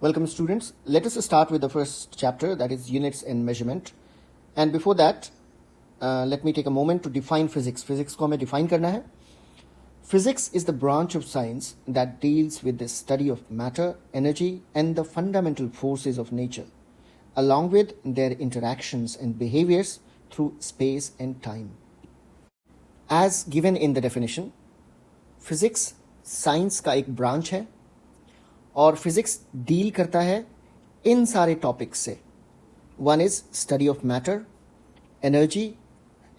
Welcome students. Let us start with the first chapter, that is units and measurement. And before that, let me take a moment to define physics. Physics को हमें define करना है. Physics is the branch of science that deals with the study of matter, energy and the fundamental forces of nature, along with their interactions and behaviors through space and time. As given in the definition, physics science का एक branch है और physics deal करता है इन सारे topics से. One is study of matter, energy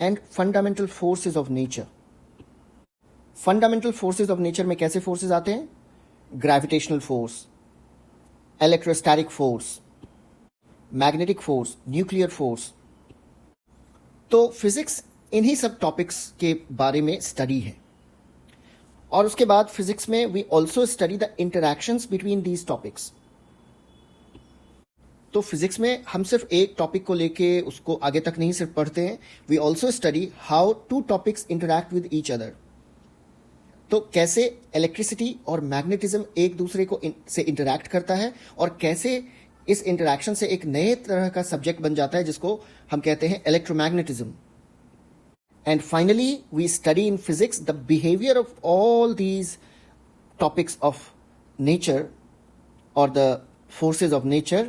and fundamental forces of nature. Fundamental forces of nature में कैसे फोर्सेस आते हैं? Gravitational force, electrostatic force, magnetic force, nuclear force. तो फिजिक्स इन्हीं सब टॉपिक्स के बारे में स्टडी है. और उसके बाद फिजिक्स में we also study the interactions between these topics. तो फिजिक्स में हम सिर्फ एक टॉपिक को लेके उसको आगे तक नहीं सिर्फ पढ़ते हैं, we also study how two topics interact with each other. तो कैसे इलेक्ट्रिसिटी और मैग्नेटिज्म एक दूसरे को से इंटरैक्ट करता है और कैसे इस इंटरैक्शन से एक नए तरह का सब्जेक्ट बन जाता है जिसको हम कहते हैं electromagnetism. And finally, we study in physics the behavior of all these topics of nature or the forces of nature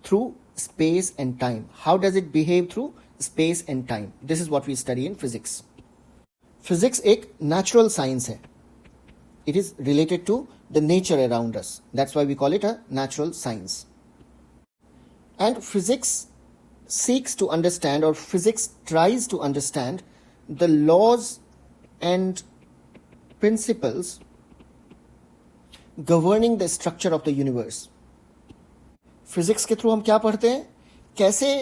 through space and time. How does it behave through space and time? This is what we study in physics. Physics एक natural science है. It is related to the nature around us. That's why we call it a natural science. And physics seeks to understand, or physics tries to understand, the laws and principles governing the structure of the universe. Physics के through हम क्या पढ़ते हैं? कैसे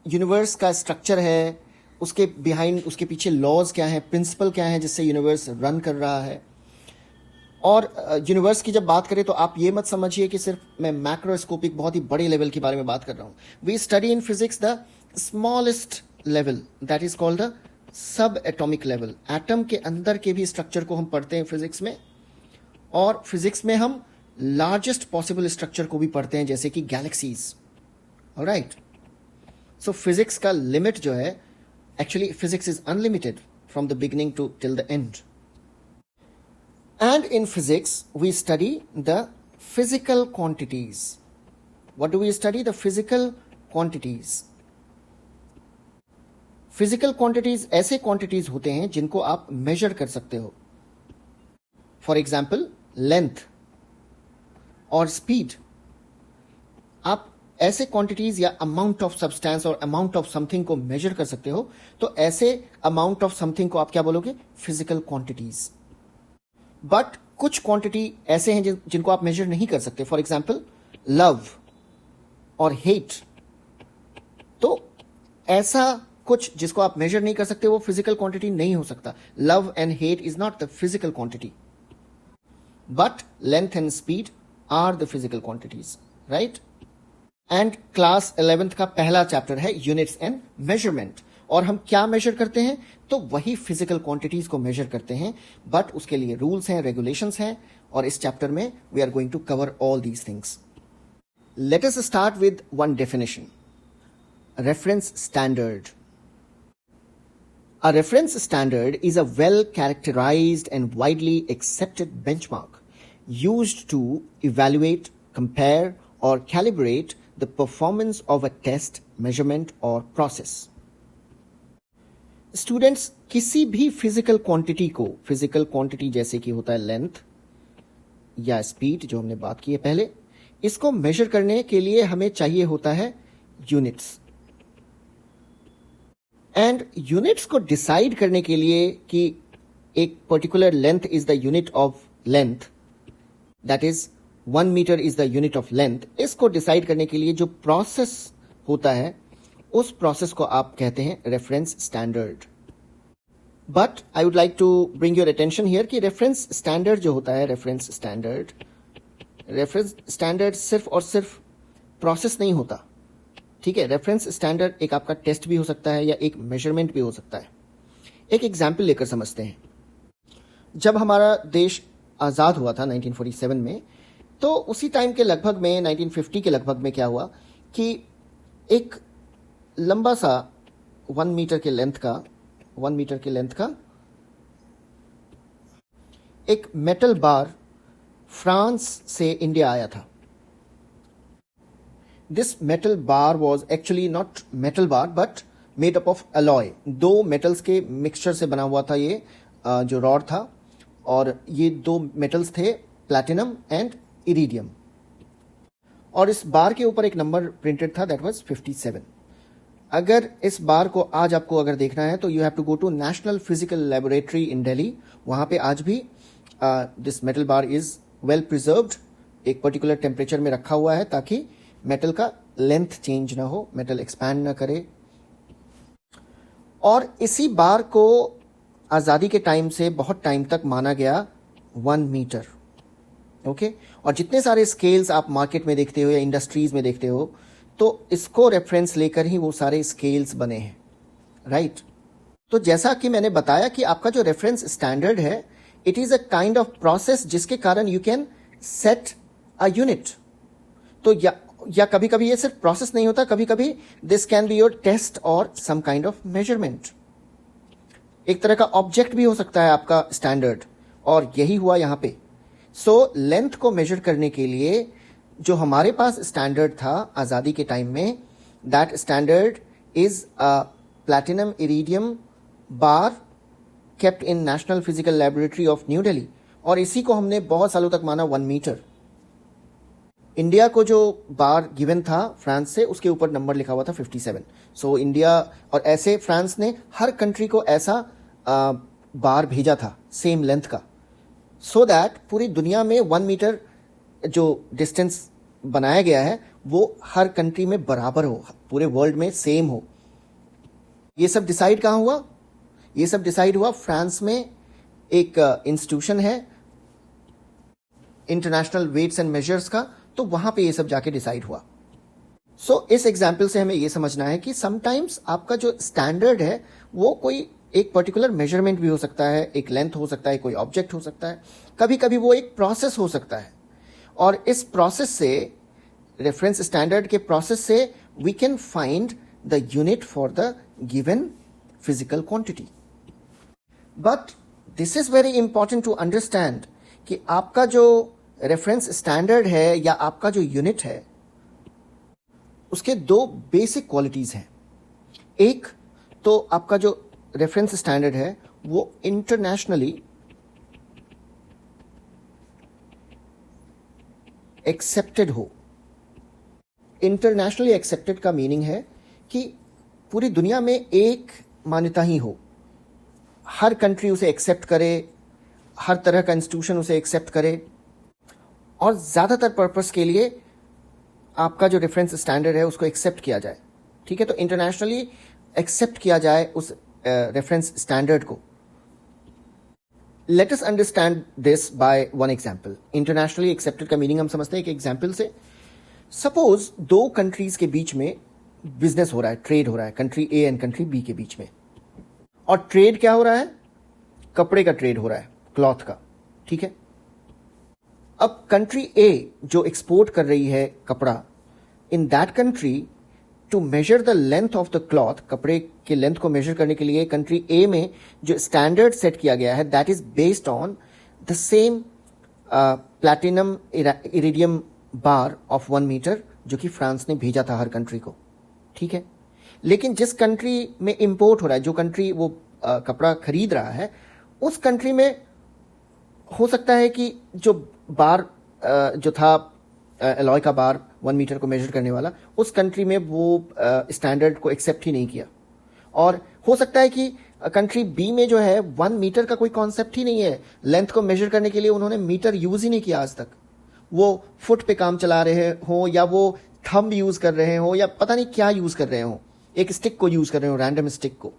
universe का structure है, उसके behind, उसके पीछे लॉज क्या है, प्रिंसिपल क्या है जिससे यूनिवर्स रन कर रहा है. और यूनिवर्स की जब बात करें तो आप ये मत समझिए कि सिर्फ मैं मैक्रोस्कोपिक बहुत ही बड़े लेवल के बारे में बात कर रहा हूं. We study in physics the smallest level, that is called the subatomic level. Atom के अंदर के भी स्ट्रक्चर को हम पढ़ते हैं फिजिक्स में. और फिजिक्स में हम लार्जेस्ट पॉसिबल स्ट्रक्चर को भी पढ़ते हैं जैसे कि गैलेक्सीज. ऑलराइट. सो फिजिक्स का लिमिट जो है, actually physics is unlimited from the beginning to till the end. And in physics, we study the physical quantities. What do we study? The physical quantities. Physical quantities ऐसे quantities होते हैं जिनको आप measure कर सकते हो. For example, length और speed. आप ऐसे quantities या amount of substance और amount of something को measure कर सकते हो. तो ऐसे amount of something को आप क्या बोलोगे? Physical quantities. बट कुछ क्वांटिटी ऐसे हैं जिनको आप मेजर नहीं कर सकते. फॉर एग्जाम्पल लव और हेट. तो ऐसा कुछ जिसको आप मेजर नहीं कर सकते वो फिजिकल क्वांटिटी नहीं हो सकता. Love and hate is not the physical quantity, but length and speed are the physical quantities. Right. And class 11th का पहला चैप्टर है यूनिट्स एंड मेजरमेंट. और हम क्या मेजर करते हैं? तो वही फिजिकल क्वांटिटीज को मेजर करते हैं, बट उसके लिए रूल्स हैं, रेगुलेशंस हैं. और इस चैप्टर में we are going to cover all these things. Let us start with one definition. Reference standard. A reference standard is a well-characterized and widely accepted benchmark used to evaluate, compare, or calibrate the performance of a test, measurement, or process. Students किसी भी physical quantity को, physical quantity जैसे कि होता है length या speed जो हमने बात की है पहले, इसको मेजर करने के लिए हमें चाहिए होता है यूनिट्स. एंड यूनिट्स को डिसाइड करने के लिए कि एक particular length is the unit of length, that is 1 metre is the unit of length. इसको डिसाइड करने के लिए जो प्रोसेस होता है उस प्रोसेस को आप कहते हैं reference standard. But I would like to bring your attention here कि रेफरेंस स्टैंडर्ड जो होता है, रेफरेंस स्टैंडर्ड सिर्फ और सिर्फ प्रोसेस नहीं होता. ठीक है. रेफरेंस स्टैंडर्ड एक आपका टेस्ट भी हो सकता है या एक मेजरमेंट भी हो सकता है. एक एग्जाम्पल लेकर समझते हैं. जब हमारा देश आजाद हुआ था 1947 में, तो उसी टाइम के लगभग में 1950 के लगभग में क्या हुआ कि एक लंबा सा 1 मीटर के लेंथ का एक मेटल बार फ्रांस से इंडिया आया था. This metal bar was actually not metal bar but made up of alloy. 2 metals के मिक्सचर से बना हुआ था ये जो रॉड था, और ये 2 मेटल्स थे प्लैटिनम एंड इरिडियम. और इस बार के ऊपर एक नंबर प्रिंटेड था, दैट वाज 57. अगर इस बार को आज आपको अगर देखना है तो you have to go to national physical laboratory in Delhi. वहां पे आज भी this metal bar is well preserved, एक पर्टिकुलर टेम्परेचर में रखा हुआ है ताकि मेटल का लेंथ चेंज ना हो, मेटल एक्सपैंड ना करे. और इसी बार को आजादी के टाइम से बहुत टाइम तक माना गया 1 मीटर. ओके, और जितने सारे स्केल्स आप मार्केट में देखते हो या इंडस्ट्रीज में देखते हो, तो इसको रेफरेंस लेकर ही वो सारे स्केल्स बने हैं, राइट. तो जैसा कि मैंने बताया कि आपका जो रेफरेंस स्टैंडर्ड है, it is a kind of process जिसके कारण you can set a unit. तो या कभी कभी ये सिर्फ प्रोसेस नहीं होता, कभी कभी this can be your test और सम काइंड ऑफ मेजरमेंट. एक तरह का ऑब्जेक्ट भी हो सकता है आपका स्टैंडर्ड, और यही हुआ यहां पे. सो लेंथ को मेजर करने के लिए जो हमारे पास स्टैंडर्ड था आजादी के टाइम में, that standard is a platinum iridium bar kept in national physical laboratory of new Delhi. और इसी को हमने बहुत सालों तक माना 1 मीटर. इंडिया को जो बार गिवन था फ्रांस से, उसके ऊपर नंबर लिखा हुआ था 57. सो इंडिया, और ऐसे फ्रांस ने हर कंट्री को ऐसा बार भेजा था सेम लेंथ का, सो दैट पूरी दुनिया में 1 मीटर जो डिस्टेंस बनाया गया है वो हर कंट्री में बराबर हो, पूरे वर्ल्ड में सेम हो. ये सब डिसाइड कहां हुआ? ये सब डिसाइड हुआ फ्रांस में. एक इंस्टीट्यूशन है इंटरनेशनल वेट्स एंड मेजर्स का, तो वहां पे ये सब जाके डिसाइड हुआ. सो इस एग्जाम्पल से हमें ये समझना है कि समटाइम्स आपका जो स्टैंडर्ड है वो कोई एक पर्टिकुलर मेजरमेंट भी हो सकता है, एक लेंथ हो सकता है, कोई ऑब्जेक्ट हो सकता है, कभी कभी वो एक प्रोसेस हो सकता है. और इस प्रोसेस से, रेफरेंस स्टैंडर्ड के प्रोसेस से, we can find the unit for the given physical quantity. But this is very important to understand कि आपका जो रेफरेंस स्टैंडर्ड है या आपका जो यूनिट है, उसके 2 बेसिक क्वालिटीज हैं. एक तो आपका जो रेफरेंस स्टैंडर्ड है वो इंटरनेशनली एक्सेप्टेड हो. इंटरनेशनली एक्सेप्टेड का मीनिंग है कि पूरी दुनिया में एक मान्यता ही हो, हर कंट्री उसे एक्सेप्ट करे, हर तरह का इंस्टीट्यूशन उसे एक्सेप्ट करे, और ज्यादातर पर्पस के लिए आपका जो रेफरेंस स्टैंडर्ड है उसको एक्सेप्ट किया जाए. ठीक है, तो इंटरनेशनली एक्सेप्ट किया जाए उस रेफरेंस स्टैंडर्ड को. Let us understand this by one example. Internationally accepted का मीनिंग हम समझते हैं एक एग्जांपल से. सपोज 2 कंट्रीज के बीच में बिजनेस हो रहा है, ट्रेड हो रहा है, country A and country B के बीच में. और ट्रेड क्या हो रहा है? कपड़े का ट्रेड हो रहा है, क्लॉथ का. ठीक है, अब कंट्री ए जो एक्सपोर्ट कर रही है कपड़ा, in that country to measure the length of the cloth, कपड़े के लेंथ को मेजर करने के लिए कंट्री ए में जो स्टैंडर्ड सेट किया गया है, that is based on the same platinum iridium bar of 1 metre जो कि फ्रांस ने भेजा था हर कंट्री को. ठीक है, लेकिन जिस कंट्री में इंपोर्ट हो रहा है, जो कंट्री वो कपड़ा खरीद रहा है, उस कंट्री में हो सकता है कि जो बार जो था अलॉय का बार 1 मीटर को मेजर करने वाला, उस कंट्री में वो स्टैंडर्ड को एक्सेप्ट ही नहीं किया. और हो सकता है कि कंट्री बी में जो है 1 मीटर का कोई कॉन्सेप्ट ही नहीं है. लेंथ को मेजर करने के लिए उन्होंने मीटर यूज ही नहीं किया आज तक. वो फुट पे काम चला रहे हो, या वो थंब यूज कर रहे हो, या पता नहीं क्या यूज कर रहे हो, एक स्टिक को यूज कर रहे हो, रैंडम स्टिक को.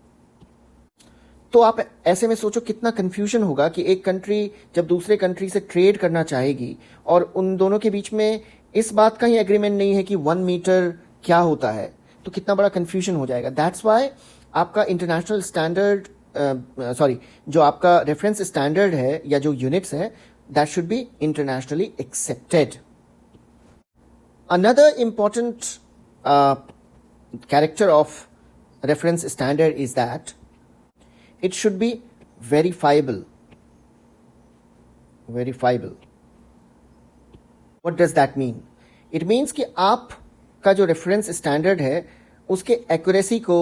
तो आप ऐसे में सोचो कितना कंफ्यूजन होगा कि एक कंट्री जब दूसरे कंट्री से ट्रेड करना चाहेगी और उन दोनों के बीच में इस बात का ही एग्रीमेंट नहीं है कि 1 मीटर क्या होता है, तो कितना बड़ा कंफ्यूजन हो जाएगा. दैट्स वाई आपका इंटरनेशनल स्टैंडर्ड, जो आपका रेफरेंस स्टैंडर्ड है या जो यूनिट्स है, that should be internationally accepted. another important character of reference standard is that it should be verifiable. What does that mean? It means कि आपका जो रेफरेंस स्टैंडर्ड है उसके एक्यूरेसी को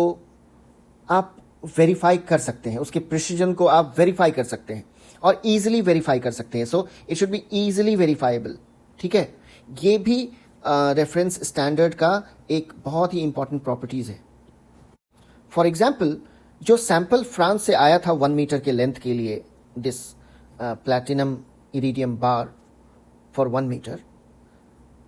आप वेरीफाई कर सकते हैं, उसके प्रिसीजन को आप वेरीफाई कर सकते हैं और इजीली वेरीफाई कर सकते हैं. So it should be easily verifiable. ठीक है, ये भी रेफरेंस स्टैंडर्ड का एक बहुत ही इंपॉर्टेंट प्रॉपर्टीज है. फॉर एग्जाम्पल, जो सैंपल फ्रांस से आया था 1 मीटर के लेंथ के लिए, this platinum iridium bar for 1 metre,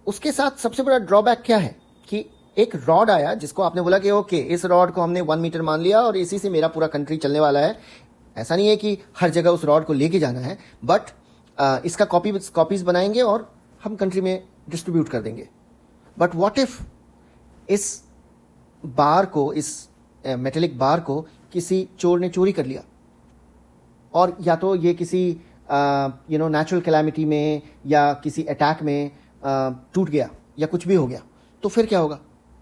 उसके साथ सबसे बड़ा ड्रॉबैक क्या है कि एक रॉड आया जिसको आपने बोला कि ओके, इस रॉड को हमने 1 मीटर मान लिया और इसी से मेरा पूरा कंट्री चलने वाला है. ऐसा नहीं है कि हर जगह उस रॉड को लेके जाना है, बट इसका कॉपीज बनाएंगे और हम कंट्री में डिस्ट्रीब्यूट कर देंगे. बट व्हाट इफ इस बार को, इस मेटेलिक बार को किसी चोर ने चोरी कर लिया और या तो ये किसी नेचुरल कैलामिटी में या किसी अटैक में टूट गया या कुछ भी हो गया, तो फिर क्या होगा?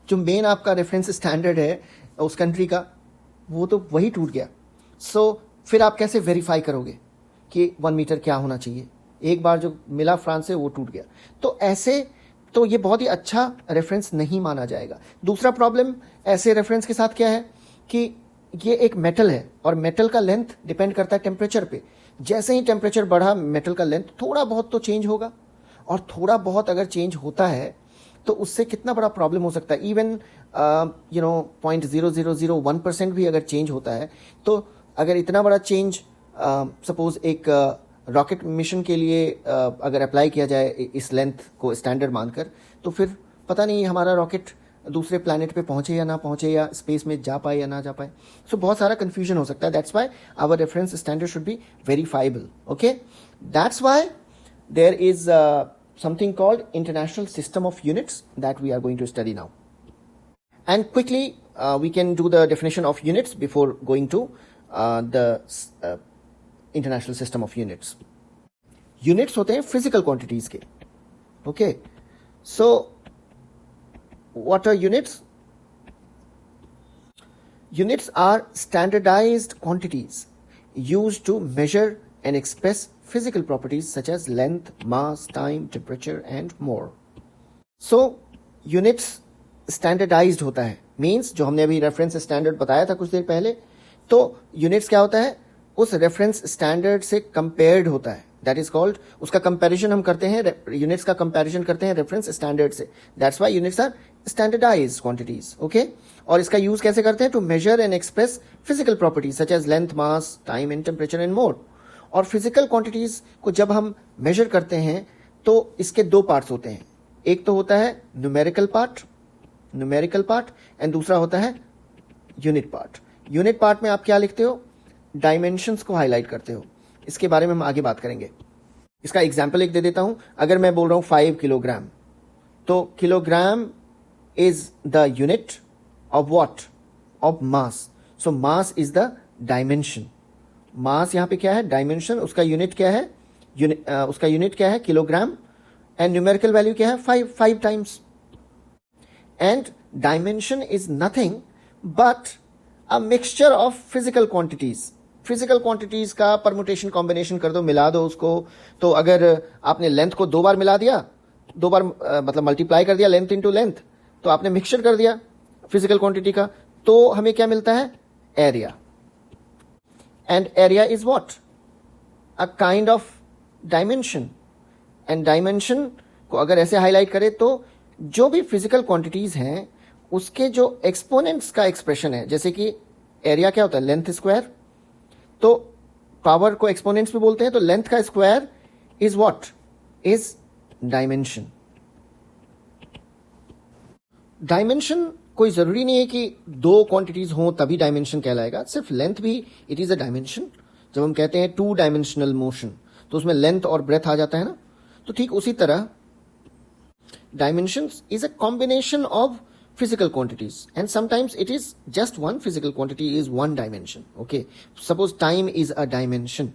जो मेन आपका रेफरेंस स्टैंडर्ड है उस कंट्री का, वो तो वही टूट गया. सो फिर आप कैसे वेरीफाई करोगे कि 1 मीटर क्या होना चाहिए? एक बार जो मिला फ्रांस से वो टूट गया. तो ऐसे तो ये बहुत ही अच्छा रेफरेंस नहीं माना जाएगा. दूसरा प्रॉब्लम ऐसे रेफरेंस के साथ क्या है कि ये एक मेटल है और मेटल का लेंथ डिपेंड करता है टेम्परेचर पे. जैसे ही टेम्परेचर बढ़ा, मेटल का लेंथ थोड़ा बहुत तो चेंज होगा, और थोड़ा बहुत अगर चेंज होता है तो उससे कितना बड़ा प्रॉब्लम हो सकता है. इवन 0.0001% भी अगर चेंज होता है, तो अगर इतना बड़ा चेंज सपोज एक रॉकेट मिशन के लिए अगर अप्लाई किया जाए इस लेंथ को स्टैंडर्ड मानकर, तो फिर पता नहीं हमारा रॉकेट दूसरे प्लैनेट पे पहुंचे या ना पहुंचे, या स्पेस में जा पाए या ना जा पाए. सो बहुत सारा कंफ्यूजन हो सकता है. That's why our reference standard should be verifiable. Okay, that's why there is something called International System of Units that we are going to study now. And quickly, we can do the definition of units before going to the International System of Units. Units होते हैं physical quantities के. Okay, so what are units? Units are standardized quantities used to measure and express physical properties such as length, mass, time, temperature and more. So units standardized होता है, means जो हमने अभी reference standard बताया था कुछ देर पहले, तो units क्या होता है? उस reference standard से compared होता है. That is called, उसका comparison हम करते हैं, units का comparison करते हैं reference standard से. That's why units are standardized quantities. Okay, और इसका use कैसे करते हैं? To measure and express physical properties such as length, mass, time and temperature and more. और फिजिकल क्वांटिटीज को जब हम मेजर करते हैं तो इसके 2 पार्ट्स होते हैं. एक तो होता है न्यूमेरिकल पार्ट एंड दूसरा होता है यूनिट पार्ट. यूनिट पार्ट में आप क्या लिखते हो? डायमेंशंस को हाईलाइट करते हो. इसके बारे में हम आगे बात करेंगे. इसका एग्जांपल एक दे देता हूं. अगर मैं बोल रहा हूं 5 किलोग्राम, तो kilogram is the unit of what? Of mass. So mass is the dimension. Mass यहां पे क्या है? डायमेंशन. उसका यूनिट क्या है? उसका यूनिट क्या है? किलोग्राम. एंड न्यूमेरिकल वैल्यू क्या है? 5 times. And dimension is nothing but a mixture of physical quantities. Physical quantities का परमुटेशन कॉम्बिनेशन कर दो, मिला दो उसको. तो अगर आपने लेंथ को 2 बार मिला दिया, 2 बार मतलब मल्टीप्लाई कर दिया लेंथ इंटू लेंथ, तो आपने मिक्सचर कर दिया फिजिकल क्वांटिटी का, तो हमें क्या मिलता है? Area. And area is what? A kind of dimension. And dimension को अगर ऐसे हाईलाइट करें तो जो भी फिजिकल क्वांटिटीज हैं उसके जो एक्सपोनेंट्स का एक्सप्रेशन है, जैसे कि एरिया क्या होता है? Length square. तो पावर को एक्सपोनेंट्स में बोलते हैं, तो लेंथ का square is what? Is dimension. Dimension कोई जरूरी नहीं है कि 2 क्वांटिटीज हों तभी डायमेंशन कहलाएगा. सिर्फ लेंथ भी इट इज अ डायमेंशन. जब हम कहते हैं 2 डायमेंशनल मोशन, तो उसमें लेंथ और ब्रेथ आ जाता है ना. तो ठीक उसी तरह dimension is a combination of physical quantities, and sometimes it is just one physical quantity is one dimension. Okay, suppose time is a dimension,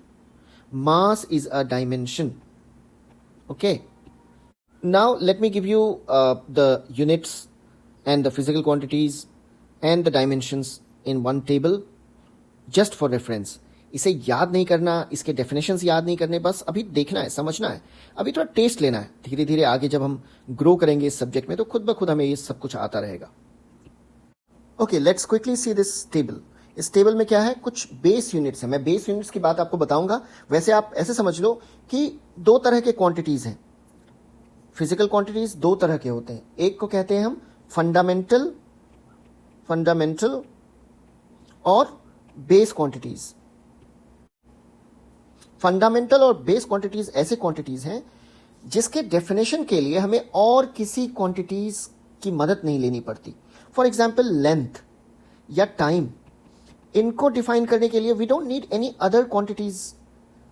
mass is a dimension. Okay, Now let me give you the units and the physical quantities and the dimensions in one table just for reference. इसे याद नहीं करना, इसके definitions याद नहीं करने, बस अभी देखना है, समझना है, अभी थोड़ा टेस्ट लेना है. धीरे धीरे आगे जब हम ग्रो करेंगे इस सब्जेक्ट में तो खुद ब खुद हमें ये सब कुछ आता रहेगा. Okay, let's quickly see this table. इस टेबल में क्या है, कुछ बेस यूनिट्स है. मैं बेस यूनिट्स की बात आपको बताऊंगा. वैसे आप ऐसे समझ लो कि दो तरह के क्वांटिटीज हैं. फिजिकल क्वांटिटीज दो तरह के होते हैं. एक को कहते हैं हम फंडामेंटल और बेस क्वांटिटीज. फंडामेंटल और बेस क्वांटिटीज ऐसे क्वांटिटीज हैं जिसके डेफिनेशन के लिए हमें और किसी क्वांटिटीज की मदद नहीं लेनी पड़ती. फॉर एग्जाम्पल लेंथ या टाइम, इनको डिफाइन करने के लिए we don't need any other quantities,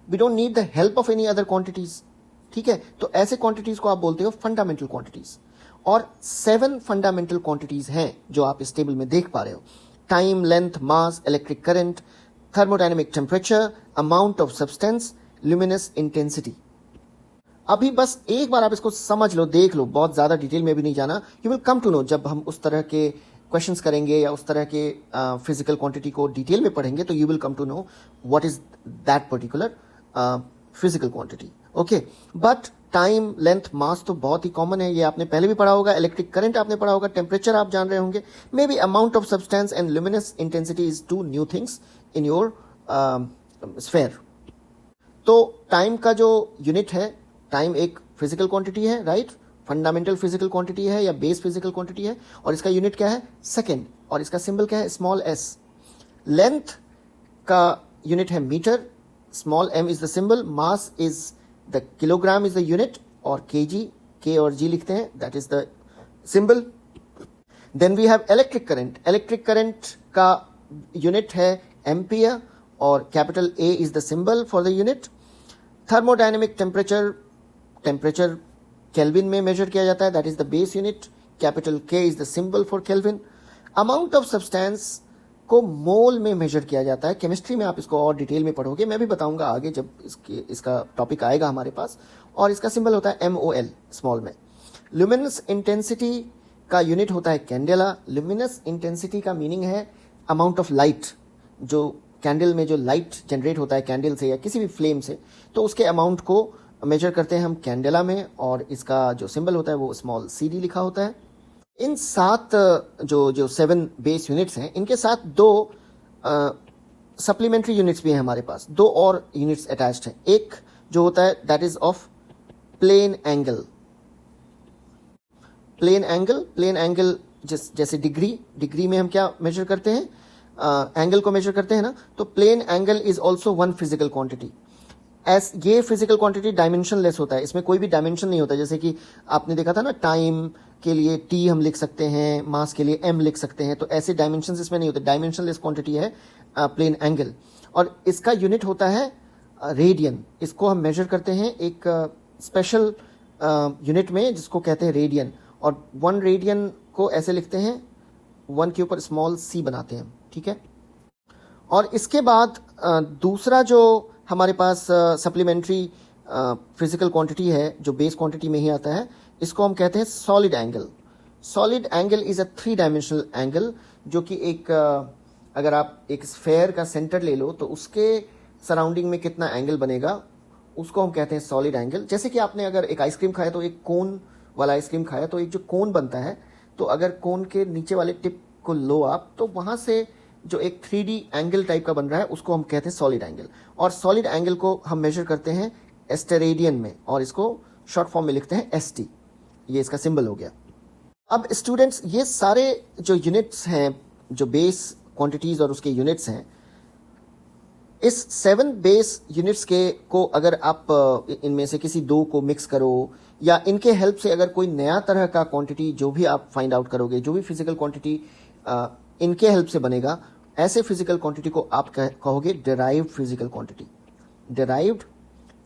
we don't need the help of any other quantities. ठीक है, तो ऐसे क्वांटिटीज को आप बोलते हो फंडामेंटल क्वांटिटीज. और 7 फंडामेंटल क्वांटिटीज हैं जो आप इस टेबल में देख पा रहे हो. Time, length, mass, electric current, thermodynamic temperature, amount of substance, luminous intensity. अभी बस एक बार आप इसको समझ लो, देख लो, बहुत ज्यादा डिटेल में भी नहीं जाना. You will come to know जब हम उस तरह के क्वेश्चंस करेंगे या उस तरह के फिजिकल क्वांटिटी को डिटेल में पढ़ेंगे तो you will come to know what is that particular physical quantity. Okay, but time, length, mass तो बहुत ही कॉमन है, ये आपने पहले भी पढ़ा होगा. इलेक्ट्रिक करंट आपने पढ़ा होगा, टेम्परेचर आप जान रहे होंगे. May be amount of substance and luminous intensity is 2 new things in your sphere. तो टाइम का जो यूनिट है, टाइम एक फिजिकल क्वांटिटी है, राइट. फंडामेंटल फिजिकल क्वांटिटी है या बेस फिजिकल क्वांटिटी है, और इसका यूनिट क्या है, सेकेंड, और इसका सिंबल क्या है, स्मॉल s. लेंथ का यूनिट है metre, small m is the symbol. Mass is the kilogram is the unit, और kg, k और g लिखते हैं, that is the symbol. Then we have electric current. Electric current का unit है ampere, और capital A is the symbol for the unit. Thermodynamic temperature, temperature kelvin में measure किया जाता है, that is the base unit, capital K is the symbol for kelvin. Amount of substance को मोल में measure किया जाता है. केमिस्ट्री में आप इसको और डिटेल में पढ़ोगे, मैं भी बताऊंगा आगे जब इसका टॉपिक आएगा हमारे पास. और इसका सिंबल होता है MOL, स्मॉल में. ल्यूमिनस इंटेंसिटी का यूनिट होता है कैंडेला. ल्यूमिनस इंटेंसिटी का मीनिंग है अमाउंट ऑफ लाइट. जो कैंडल में जो लाइट जनरेट होता है कैंडल से या किसी भी फ्लेम से, तो उसके अमाउंट को मेजर करते हैं हम कैंडेला में, और इसका जो सिंबल होता है वो स्मॉल CD लिखा होता है. इन 7 जो 7 बेस यूनिट्स हैं, इनके साथ 2 सप्लीमेंट्री यूनिट्स भी हैं हमारे पास. 2 और यूनिट्स अटैच्ड हैं. एक जो होता है that is of plane angle. Plane angle जैसे डिग्री में हम क्या मेजर करते हैं, एंगल को मेजर करते हैं ना. तो plane angle is also one physical quantity. ये फिजिकल क्वांटिटी डायमेंशनलेस होता है, इसमें कोई भी डायमेंशन नहीं होता. जैसे कि आपने देखा था ना, टाइम के लिए T हम लिख सकते हैं, मास के लिए M लिख सकते हैं, तो ऐसे डायमेंशन इसमें नहीं होते. डायमेंशनलेस क्वांटिटी है प्लेन एंगल, और इसका यूनिट होता है रेडियन. इसको हम मेजर करते हैं एक स्पेशल यूनिट में जिसको कहते हैं रेडियन, और 1 रेडियन को ऐसे लिखते हैं, 1 के ऊपर स्मॉल c बनाते हैं. ठीक है, और इसके बाद दूसरा जो हमारे पास सप्लीमेंट्री फिजिकल क्वांटिटी है जो बेस क्वांटिटी में ही आता है, इसको हम कहते हैं solid angle. Solid angle is a 3 dimensional angle, जो कि एक अगर आप एक स्फेयर का सेंटर ले लो तो उसके सराउंडिंग में कितना एंगल बनेगा, उसको हम कहते हैं सॉलिड एंगल. जैसे कि आपने अगर एक आइसक्रीम खाया तो एक कोन वाला आइसक्रीम खाया, तो एक जो कोन बनता है, तो अगर कोन के नीचे वाले टिप को लो आप, तो वहां से जो एक 3D एंगल टाइप का बन रहा है उसको हम कहते हैं सॉलिड एंगल. और सॉलिड एंगल को हम मेजर करते हैं एस्टेरेडियन में, और इसको शॉर्ट फॉर्म में लिखते हैं ST. ये इसका सिंबल हो गया. अब स्टूडेंट्स, ये सारे जो यूनिट्स हैं, जो बेस क्वांटिटीज और उसके यूनिट्स हैं, इस 7 बेस यूनिट्स के को अगर आप इनमें से किसी 2 को मिक्स करो, या इनके हेल्प से अगर कोई नया तरह का क्वांटिटी जो भी आप फाइंड आउट करोगे, जो भी फिजिकल क्वांटिटी इनके हेल्प से बनेगा, ऐसे फिजिकल क्वांटिटी को आप कहोगे derived physical quantity. Derived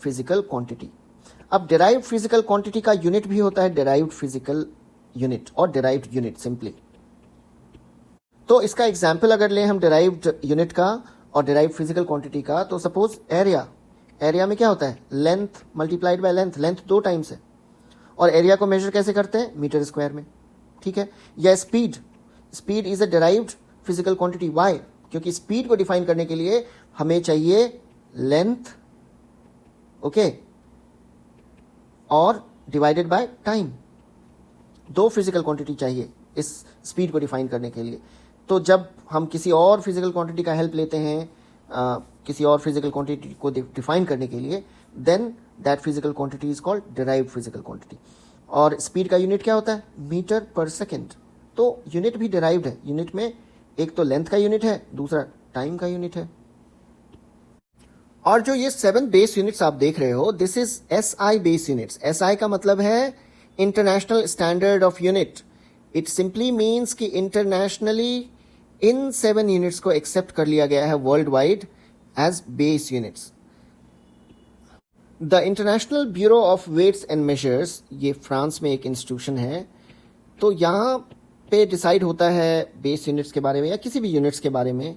physical quantity. अब डिराइव्ड फिजिकल क्वांटिटी का यूनिट भी होता है डिराइव्ड फिजिकल यूनिट और डिराइव्ड यूनिट सिंपली. तो इसका एग्जाम्पल अगर लें हम डिराइव्ड यूनिट का और डिराइव्ड फिजिकल क्वांटिटी का, तो सपोज एरिया. एरिया में क्या होता है, length multiplied by length. Length 2 times है, और एरिया को मेजर कैसे करते हैं? मीटर स्क्वायर में, ठीक है। या speed, speed is a derived physical quantity. Why? क्योंकि स्पीड को डिफाइन करने के लिए हमें चाहिए लेंथ, ओके, और डिवाइडेड बाय टाइम। दो फिजिकल क्वांटिटी चाहिए इस स्पीड को डिफाइन करने के लिए। तो जब हम किसी और फिजिकल क्वांटिटी का हेल्प लेते हैं किसी और फिजिकल क्वांटिटी को डिफाइन करने के लिए, then that physical quantity is called derived physical quantity. और स्पीड का यूनिट क्या होता है? मीटर पर सेकेंड। तो यूनिट भी डिराइव्ड है। यूनिट में एक तो लेंथ का यूनिट है, दूसरा टाइम का यूनिट है। और जो ये 7 बेस यूनिट्स आप देख रहे हो, this is SI base units. SI का मतलब है international standard of unit. It simply means कि इंटरनेशनली इन 7 यूनिट्स को एक्सेप्ट कर लिया गया है world wide as base units. The international bureau of weights and measures, ये फ्रांस में एक इंस्टीट्यूशन है, तो यहाँ पे डिसाइड होता है बेस यूनिट्स के बारे में या किसी भी यूनिट्स के बारे में।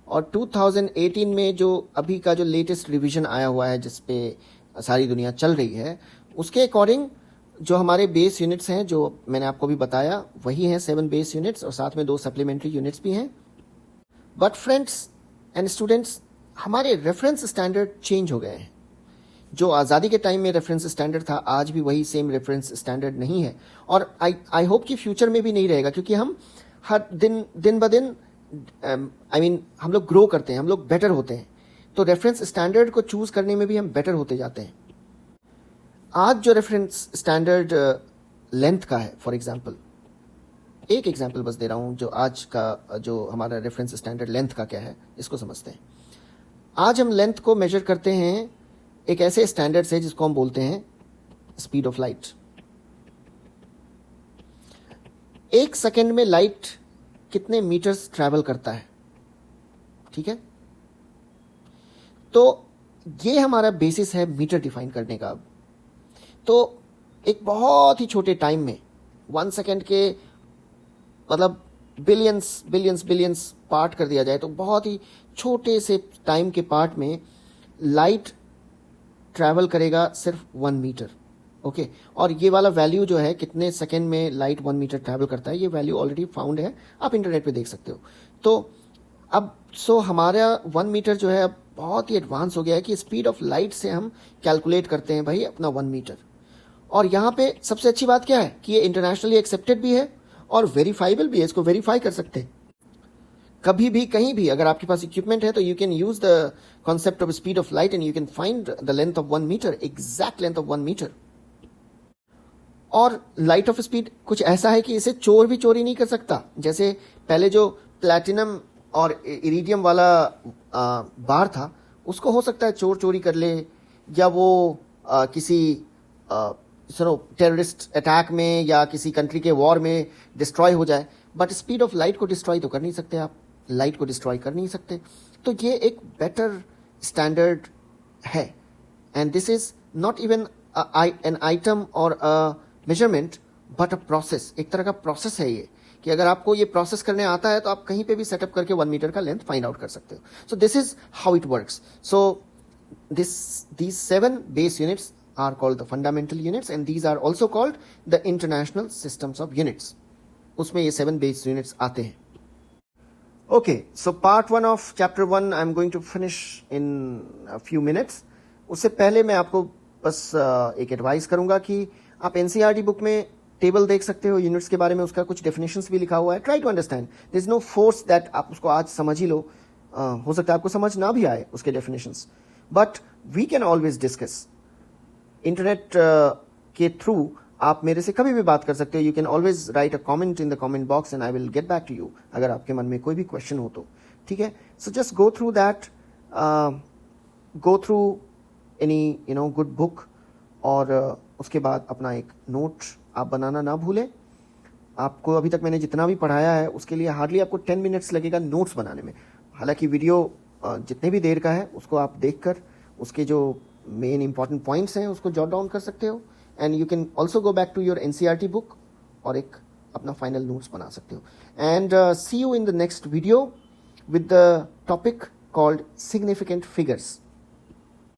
और 2018 में जो अभी का जो लेटेस्ट रिवीजन आया हुआ है जिस पे सारी दुनिया चल रही है, उसके अकॉर्डिंग जो हमारे बेस यूनिट्स हैं, जो मैंने आपको भी बताया, वही हैं 7 बेस यूनिट्स, और साथ में 2 सप्लीमेंट्री यूनिट्स भी हैं। बट फ्रेंड्स एंड स्टूडेंट्स, हमारे रेफरेंस स्टैंडर्ड चेंज हो गए हैं। जो आज़ादी के टाइम में रेफरेंस स्टैंडर्ड था, आज भी वही सेम रेफरेंस स्टैंडर्ड नहीं है, और आई होप कि फ्यूचर में भी नहीं रहेगा, क्योंकि हम हर दिन ब दिन हम लोग ग्रो करते हैं, हम लोग बेटर होते हैं। तो रेफरेंस स्टैंडर्ड को चूज करने में भी हम बेटर होते जाते हैं। आज जो रेफरेंस स्टैंडर्ड लेंथ का है, फॉर एग्जांपल, एक एग्जांपल बस दे रहा हूं, जो आज का जो हमारा रेफरेंस स्टैंडर्ड लेंथ का क्या है, इसको समझते हैं। आज हम लेंथ को मेजर करते हैं एक ऐसे स्टैंडर्ड से जिसको हम बोलते हैं स्पीड ऑफ लाइट। 1 सेकेंड में लाइट कितने मीटर्स ट्रैवल करता है, ठीक है। तो ये हमारा बेसिस है मीटर डिफाइन करने का। तो एक बहुत ही छोटे टाइम में 1 सेकेंड के मतलब बिलियंस बिलियंस बिलियंस पार्ट कर दिया जाए, तो बहुत ही छोटे से टाइम के पार्ट में लाइट ट्रैवल करेगा सिर्फ 1 मीटर, ओके। और ये वाला वैल्यू जो है, कितने सेकेंड में लाइट 1 मीटर ट्रैवल करता है, ये वैल्यू ऑलरेडी फाउंड है, आप इंटरनेट पे देख सकते हो। तो अब हमारा 1 मीटर जो है अब बहुत ही एडवांस हो गया है कि स्पीड ऑफ लाइट से हम कैलकुलेट करते हैं भाई अपना 1 मीटर। और यहाँ पे सबसे अच्छी बात क्या है कि ये इंटरनेशनली एक्सेप्टेड भी है और वेरीफाइबल भी है, इसको वेरीफाई कर सकते हैं। कभी भी कहीं भी अगर आपके पास इक्विपमेंट है, तो you can use the concept of speed of light and you can find the length of 1 metre, exact length of 1 metre. और लाइट ऑफ स्पीड कुछ ऐसा है कि इसे चोर भी चोरी नहीं कर सकता। जैसे पहले जो प्लैटिनम और इरिडियम वाला बार था, उसको हो सकता है चोर चोरी कर ले, या वो किसी टेररिस्ट अटैक में या किसी कंट्री के वॉर में डिस्ट्रॉय हो जाए। बट स्पीड ऑफ लाइट को डिस्ट्रॉय तो कर नहीं सकते आप, लाइट को डिस्ट्रॉय कर नहीं सकते। तो ये एक बेटर स्टैंडर्ड है, and this is not even an item or a measurement but a process. एक तरह का प्रोसेस है ये, कि अगर आपको ये प्रोसेस करने आता है तो आप कहीं पे भी सेटअप करके 1 मीटर का लेंथ फाइंड आउट कर सकते हो। So this is how it works. So these 7 base units are called the fundamental units, and these are also called the international systems of units. उसमें ये 7 base units आते हैं। Okay, so part 1 of chapter 1 I'm going to finish in a few minutes. उससे पहले मैं आपको बस एक एडवाइस करूंगा कि आप NCERT बुक में टेबल देख सकते हो यूनिट्स के बारे में, उसका कुछ डेफिनेशंस भी लिखा हुआ है। Try to understand, there is no force that आप उसको आज समझ ही लो। हो सकता है आपको समझ ना भी आए उसके definitions, but we can always discuss. Internet के थ्रू आप मेरे से कभी भी बात कर सकते हो। You can always write a comment in the comment box and I will get back to you, अगर आपके मन में कोई भी क्वेश्चन हो तो, ठीक है। So just go through that, go through any good book, और उसके बाद अपना एक नोट आप बनाना ना भूलें। आपको अभी तक मैंने जितना भी पढ़ाया है उसके लिए हार्डली आपको 10 मिनट्स लगेगा नोट्स बनाने में। हालांकि वीडियो जितने भी देर का है उसको आप देखकर उसके जो मेन इंपॉर्टेंट पॉइंट्स हैं उसको जॉट डाउन कर सकते हो, and you can also go back to your NCERT book और एक अपना फाइनल नोट्स बना सकते हो। And see you in the next video with the topic called significant figures.